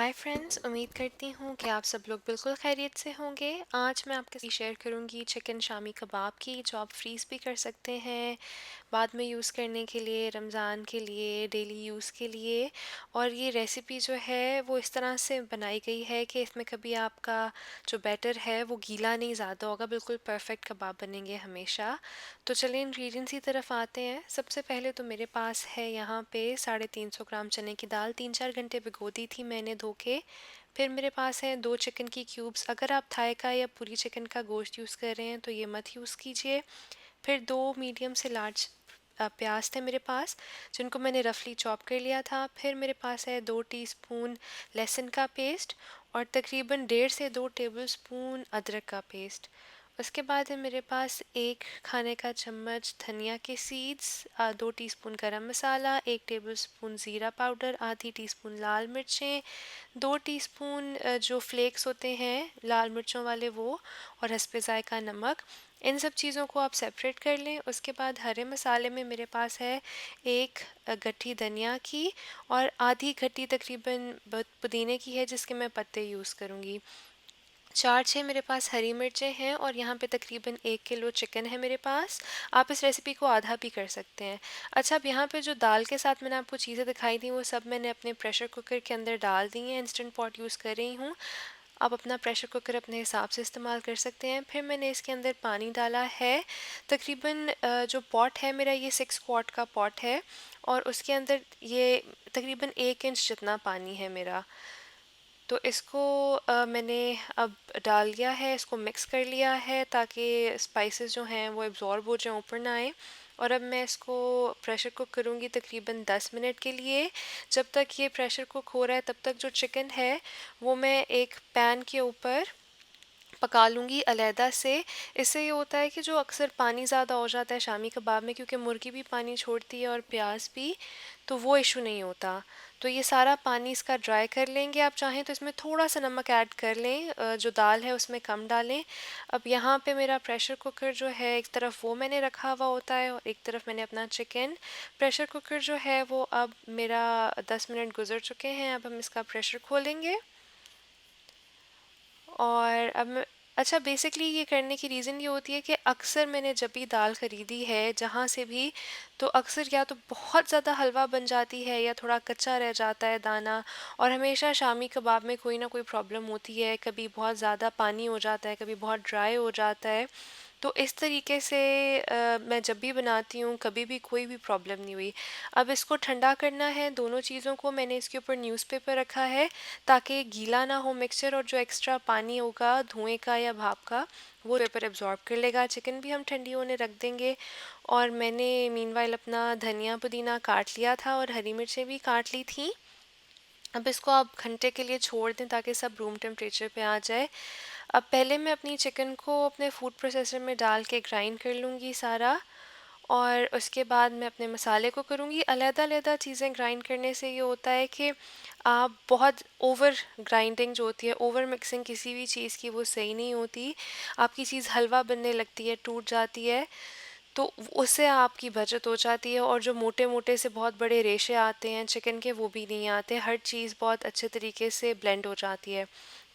Hi friends, उम्मीद करती हूँ कि आप सब लोग बिल्कुल खैरियत से होंगे। आज मैं आपके साथ शेयर करूँगी चिकन शामी कबाब की, जो आप फ्रीज़ भी कर सकते हैं बाद में यूज़ करने के लिए, रमज़ान के लिए, डेली यूज़ के लिए। और ये रेसिपी जो है वो इस तरह से बनाई गई है कि इसमें कभी आपका जो बैटर है वो गीला नहीं ज़्यादा होगा, बिल्कुल परफेक्ट कबाब बनेंगे हमेशा। तो चलिए इंग्रेडिएंट्स की तरफ आते हैं। सबसे पहले तो मेरे पास है यहाँ पे 350 ग्राम चने की दाल, 3-4 घंटे भिगो दी थी मैंने धो के। फिर मेरे पास है 2 चिकन की क्यूब्स। अगर आप थाई का या पूरी चिकन का गोश्त यूज़ कर रहे हैं तो ये मत यूज़ कीजिए। फिर 2 मीडियम से लार्ज प्याज थे मेरे पास, जिनको मैंने रफली चॉप कर लिया था। फिर मेरे पास है 2 टीस्पून लहसुन का पेस्ट और तकरीबन 1.5 से 2 टेबल स्पून अदरक का पेस्ट। उसके बाद है मेरे पास 1 खाने का चम्मच धनिया के सीड्स, 2 टीस्पून गरम मसाला, 1 टेबल स्पून ज़ीरा पाउडर, आधी टीस्पून लाल मिर्चें, 2 टीस्पून जो फ्लेक्स होते हैं लाल मिर्चों वाले वो, और हस्बे ज़ायक़ा नमक। इन सब चीज़ों को आप सेपरेट कर लें। उसके बाद हरे मसाले में मेरे पास है 1 गट्ठी धनिया की और आधी गट्ठी तकरीबन पुदीने की है, जिसके मैं पत्ते यूज़ करूँगी। 4-6 मेरे पास हरी मिर्चें हैं और यहाँ पे तकरीबन 1 किलो चिकन है मेरे पास। आप इस रेसिपी को आधा भी कर सकते हैं। अच्छा, अब यहाँ पे जो दाल के साथ मैंने आपको चीज़ें दिखाई थी वो सब मैंने अपने प्रेशर कुकर के अंदर डाल दी हैं। इंस्टेंट पॉट यूज़ कर रही हूँ। आप अपना प्रेशर कुकर अपने हिसाब से इस्तेमाल कर सकते हैं। फिर मैंने इसके अंदर पानी डाला है। तकरीबन जो पॉट है मेरा, ये 6 क्वार्ट का पॉट है और उसके अंदर ये तकरीबन 1 इंच जितना पानी है मेरा। तो इसको मैंने अब डाल लिया है, इसको मिक्स कर लिया है ताकि स्पाइसेस जो हैं वो एब्जॉर्ब हो जाएं, ऊपर ना आए। और अब मैं इसको प्रेशर कुक करूँगी तकरीबन 10 मिनट के लिए। जब तक ये प्रेशर कुक हो रहा है तब तक जो चिकन है वो मैं एक पैन के ऊपर पका लूँगी अलहदा से। इससे ये होता है कि जो अक्सर पानी ज़्यादा हो जाता है शामी कबाब में, क्योंकि मुर्गी भी पानी छोड़ती है और प्याज भी, तो वो इशू नहीं होता। तो ये सारा पानी इसका ड्राई कर लेंगे। आप चाहें तो इसमें थोड़ा सा नमक ऐड कर लें, जो दाल है उसमें कम डालें। अब यहाँ पे मेरा प्रेशर कुकर जो है, एक तरफ वो मैंने रखा हुआ होता है और एक तरफ मैंने अपना चिकन। प्रेशर कुकर जो है वो अब मेरा 10 मिनट गुजर चुके हैं। अब हम इसका प्रेशर खोलेंगे और अच्छा, बेसिकली ये करने की रीज़न ये होती है कि अक्सर मैंने जब भी दाल ख़रीदी है जहाँ से भी, तो अक्सर या तो बहुत ज़्यादा हलवा बन जाती है या थोड़ा कच्चा रह जाता है दाना। और हमेशा शामी कबाब में कोई ना कोई प्रॉब्लम होती है, कभी बहुत ज़्यादा पानी हो जाता है, कभी बहुत ड्राई हो जाता है। तो इस तरीके से मैं जब भी बनाती हूँ कभी भी कोई भी प्रॉब्लम नहीं हुई। अब इसको ठंडा करना है, दोनों चीज़ों को मैंने इसके ऊपर न्यूज़पेपर रखा है ताकि गीला ना हो मिक्सचर, और जो एक्स्ट्रा पानी होगा धुएं का या भाप का वो पेपर एब्जॉर्ब कर लेगा। चिकन भी हम ठंडी होने रख देंगे। और मैंने मीनवाइल अपना धनिया पुदीना काट लिया था और हरी मिर्चें भी काट ली थी। अब इसको आप घंटे के लिए छोड़ दें ताकि सब रूम टेम्परेचर पे आ जाए। अब पहले मैं अपनी चिकन को अपने फूड प्रोसेसर में डाल के ग्राइंड कर लूँगी सारा, और उसके बाद मैं अपने मसाले को करूँगी। अलग-अलग चीज़ें ग्राइंड करने से ये होता है कि आप बहुत ओवर ग्राइंडिंग जो होती है, ओवर मिक्सिंग किसी भी चीज़ की, वो सही नहीं होती। आपकी चीज़ हलवा बनने लगती है, टूट जाती है, तो उससे आपकी बचत हो जाती है। और जो मोटे मोटे से बहुत बड़े रेशे आते हैं चिकन के, वो भी नहीं आते। हर चीज़ बहुत अच्छे तरीके से ब्लेंड हो जाती है।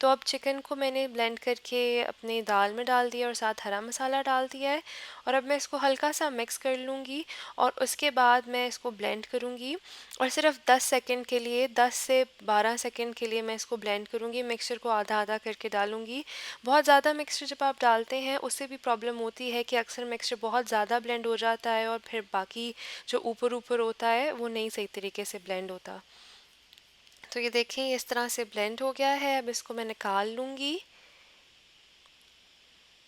तो अब चिकन को मैंने ब्लेंड करके अपने दाल में डाल दिया और साथ हरा मसाला डाल दिया है। और अब मैं इसको हल्का सा मिक्स कर लूँगी और उसके बाद मैं इसको ब्लेंड करूँगी। और सिर्फ 10 सेकंड के लिए, 10 से 12 सेकंड के लिए मैं इसको ब्लेंड करूँगी। मिक्सचर को आधा आधा करके डालूँगी। बहुत ज़्यादा मिक्सचर जब आप डालते हैं उससे भी प्रॉब्लम होती है कि अक्सर मिक्सचर बहुत ज़्यादा ब्लेंड हो जाता है और फिर बाकी जो ऊपर ऊपर होता है वो नहीं सही तरीके से ब्लेंड होता। तो ये देखें, इस तरह से ब्लेंड हो गया है। अब इसको मैं निकाल लूँगी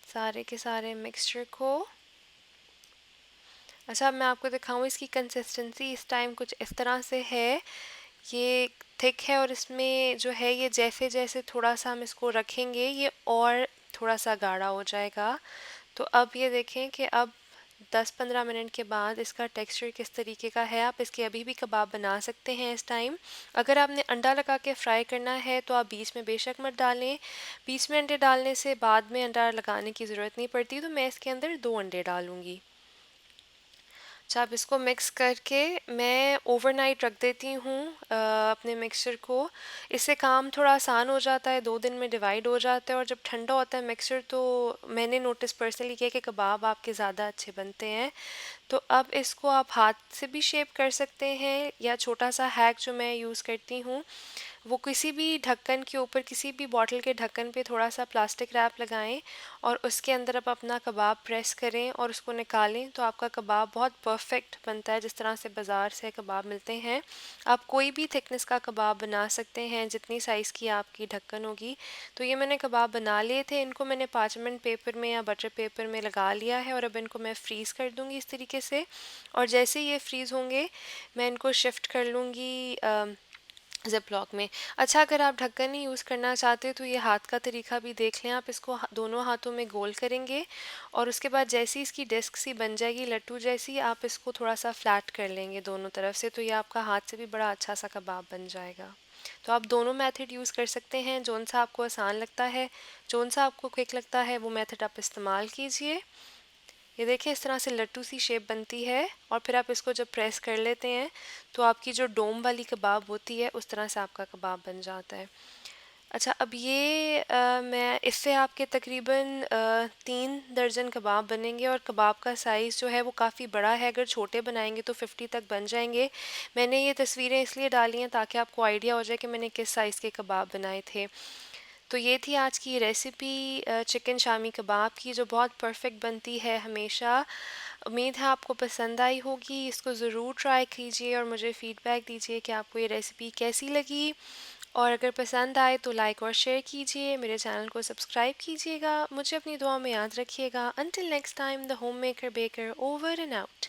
सारे के सारे मिक्सचर को। अच्छा, अब मैं आपको दिखाऊँ इसकी कंसिस्टेंसी इस टाइम कुछ इस तरह से है। ये थिक है और इसमें जो है ये जैसे जैसे थोड़ा सा हम इसको रखेंगे ये और थोड़ा सा गाढ़ा हो जाएगा। तो अब ये देखें कि अब 10-15 मिनट के बाद इसका टेक्सचर किस तरीके का है। आप इसके अभी भी कबाब बना सकते हैं इस टाइम। अगर आपने अंडा लगा के फ्राई करना है तो आप बीच में बेशक मत डालें। बीच में अंडे डालने से बाद में अंडा लगाने की ज़रूरत नहीं पड़ती। तो मैं इसके अंदर 2 अंडे डालूंगी। अच्छा, अब इसको मिक्स करके मैं ओवरनाइट रख देती हूँ अपने मिक्सचर को। इससे काम थोड़ा आसान हो जाता है, 2 दिन में डिवाइड हो जाता है। और जब ठंडा होता है मिक्सचर तो मैंने नोटिस पर्सनली किया कि कबाब आपके ज़्यादा अच्छे बनते हैं। तो अब इसको आप हाथ से भी शेप कर सकते हैं, या छोटा सा हैक जो मैं यूज़ करती हूँ वो किसी भी ढक्कन के ऊपर, किसी भी बॉटल के ढक्कन पे थोड़ा सा प्लास्टिक रैप लगाएं और उसके अंदर आप अपना कबाब प्रेस करें और उसको निकालें, तो आपका कबाब बहुत परफेक्ट बनता है जिस तरह से बाज़ार से कबाब मिलते हैं। आप कोई भी थिकनेस का कबाब बना सकते हैं जितनी साइज़ की आपकी ढक्कन होगी। तो ये मैंने कबाब बना लिए थे, इनको मैंने पार्चमेंट पेपर में या बटर पेपर में लगा लिया है और अब इनको मैं फ्रीज़ कर दूँगी इस तरीके से। और जैसे ही ये फ्रीज़ होंगे मैं इनको शिफ्ट कर लूँगी ज़िप लॉक में। अच्छा, अगर आप ढक्कन नहीं यूज़ करना चाहते तो ये हाथ का तरीका भी देख लें। आप इसको दोनों हाथों में गोल करेंगे और उसके बाद जैसी इसकी डिस्क सी बन जाएगी लट्टू जैसी, आप इसको थोड़ा सा फ्लैट कर लेंगे दोनों तरफ से, तो ये आपका हाथ से भी बड़ा अच्छा सा कबाब बन जाएगा। तो आप दोनों मेथड यूज़ कर सकते हैं, जौन सा आपको आसान लगता है, जौन सा आपको क्विक लगता है वो मेथड आप इस्तेमाल कीजिए। ये देखिए इस तरह से लट्टू सी शेप बनती है और फिर आप इसको जब प्रेस कर लेते हैं तो आपकी जो डोम वाली कबाब होती है उस तरह से आपका कबाब बन जाता है। अच्छा, अब ये मैं इससे आपके तकरीबन 3 दर्जन कबाब बनेंगे और कबाब का साइज़ जो है वो काफ़ी बड़ा है। अगर छोटे बनाएंगे तो 50 तक बन जाएंगे। मैंने ये तस्वीरें इसलिए डाली हैं ताकि आपको आइडिया हो जाए कि मैंने किस साइज़ के कबाब बनाए थे। तो ये थी आज की रेसिपी चिकन शामी कबाब की, जो बहुत परफेक्ट बनती है हमेशा। उम्मीद है आपको पसंद आई होगी। इसको ज़रूर ट्राई कीजिए और मुझे फ़ीडबैक दीजिए कि आपको ये रेसिपी कैसी लगी। और अगर पसंद आए तो लाइक और शेयर कीजिए, मेरे चैनल को सब्सक्राइब कीजिएगा। मुझे अपनी दुआ में याद रखिएगा। Until next time, the home maker baker over and out.